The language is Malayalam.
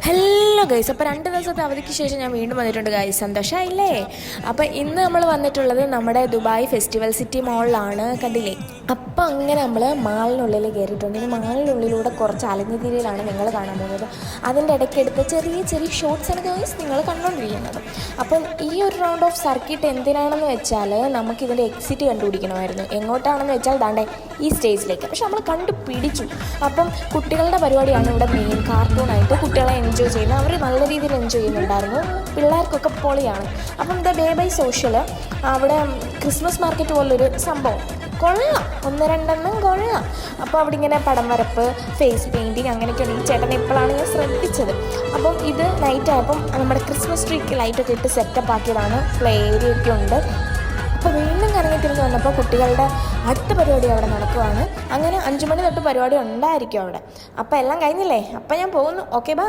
ഹലോ ഗൈസ്, അപ്പോൾ 2 ദിവസത്തെ അവധിക്ക് ശേഷം ഞാൻ വീണ്ടും വന്നിട്ടുണ്ട് ഗൈസ്. സന്തോഷമായില്ലേ? അപ്പോൾ ഇന്ന് നമ്മൾ വന്നിട്ടുള്ളത് നമ്മുടെ ദുബായ് ഫെസ്റ്റിവൽ സിറ്റി മാളിലാണ്. കണ്ടില്ലേ? അപ്പോൾ അങ്ങനെ നമ്മൾ മാളിനുള്ളിൽ കയറിയിട്ടുണ്ട്. ഇനി മാളിനുള്ളിലൂടെ കുറച്ച് അലഞ്ഞുതിരിയിലാണ് നിങ്ങൾ കാണാൻ പോകുന്നത്. അതിൻ്റെ ഇടയ്ക്കെടുത്ത് ചെറിയ ചെറിയ ഷോട്ട്സാണ് ഗൈസ് നിങ്ങൾ കണ്ടുകൊണ്ടിരിക്കുന്നത്. അപ്പം ഈ ഒരു റൗണ്ട് ഓഫ് സർക്യൂട്ട് എന്തിനാണെന്ന് വെച്ചാൽ നമുക്കിതിൻ്റെ എക്സിറ്റ് കണ്ടുപിടിക്കണമായിരുന്നു. എങ്ങോട്ടാണെന്ന് വെച്ചാൽ ദാണ്ടെ ഈ സ്റ്റേജിലേക്ക്. പക്ഷെ നമ്മൾ കണ്ടുപിടിച്ചു. അപ്പം കുട്ടികളുടെ പരിപാടിയാണ് ഇവിടെ മെയിൻ. കാർട്ടൂണായിട്ട് കുട്ടികളെ എൻജോയ് ചെയ്യുന്നത്. അവർ നല്ല രീതിയിൽ എൻജോയ് ചെയ്യുന്നുണ്ടായിരുന്നു. പിള്ളേർക്കൊക്കെ പൊളിയാണ്. അപ്പം ദ ഡേ ബൈ സോഷ്യൽ അവിടെ ക്രിസ്മസ് മാർക്കറ്റ് പോലൊരു സംഭവം കൊള്ളാം, 1-2 കൊള്ളാം. അപ്പോൾ അവിടെ ഇങ്ങനെ പടം വരപ്പ്, ഫേസ് പെയിൻറ്റിങ് അങ്ങനെയൊക്കെയാണ്. ഈ ചേട്ടൻ ഇപ്പോഴാണ് ഞാൻ ശ്രദ്ധിച്ചത്. അപ്പം ഇത് നൈറ്റ് ആയപ്പം നമ്മുടെ ക്രിസ്മസ് ട്രീക്ക് ലൈറ്റൊക്കെ ഇട്ട് സെറ്റപ്പ് ആക്കിയതാണ്. പ്ലേ ഏരിയ ഒക്കെ ഉണ്ട്. അപ്പോൾ വീണ്ടും കറങ്ങി തിരിഞ്ഞ് വന്നപ്പോൾ കുട്ടികളുടെ അടുത്ത പരിപാടി അവിടെ നടക്കുവാണ്. അങ്ങനെ 5 മണി തൊട്ട് പരിപാടി ഉണ്ടായിരിക്കും അവിടെ. അപ്പോൾ എല്ലാം കഴിഞ്ഞില്ലേ? അപ്പോൾ ഞാൻ പോകുന്നു. Okay, by.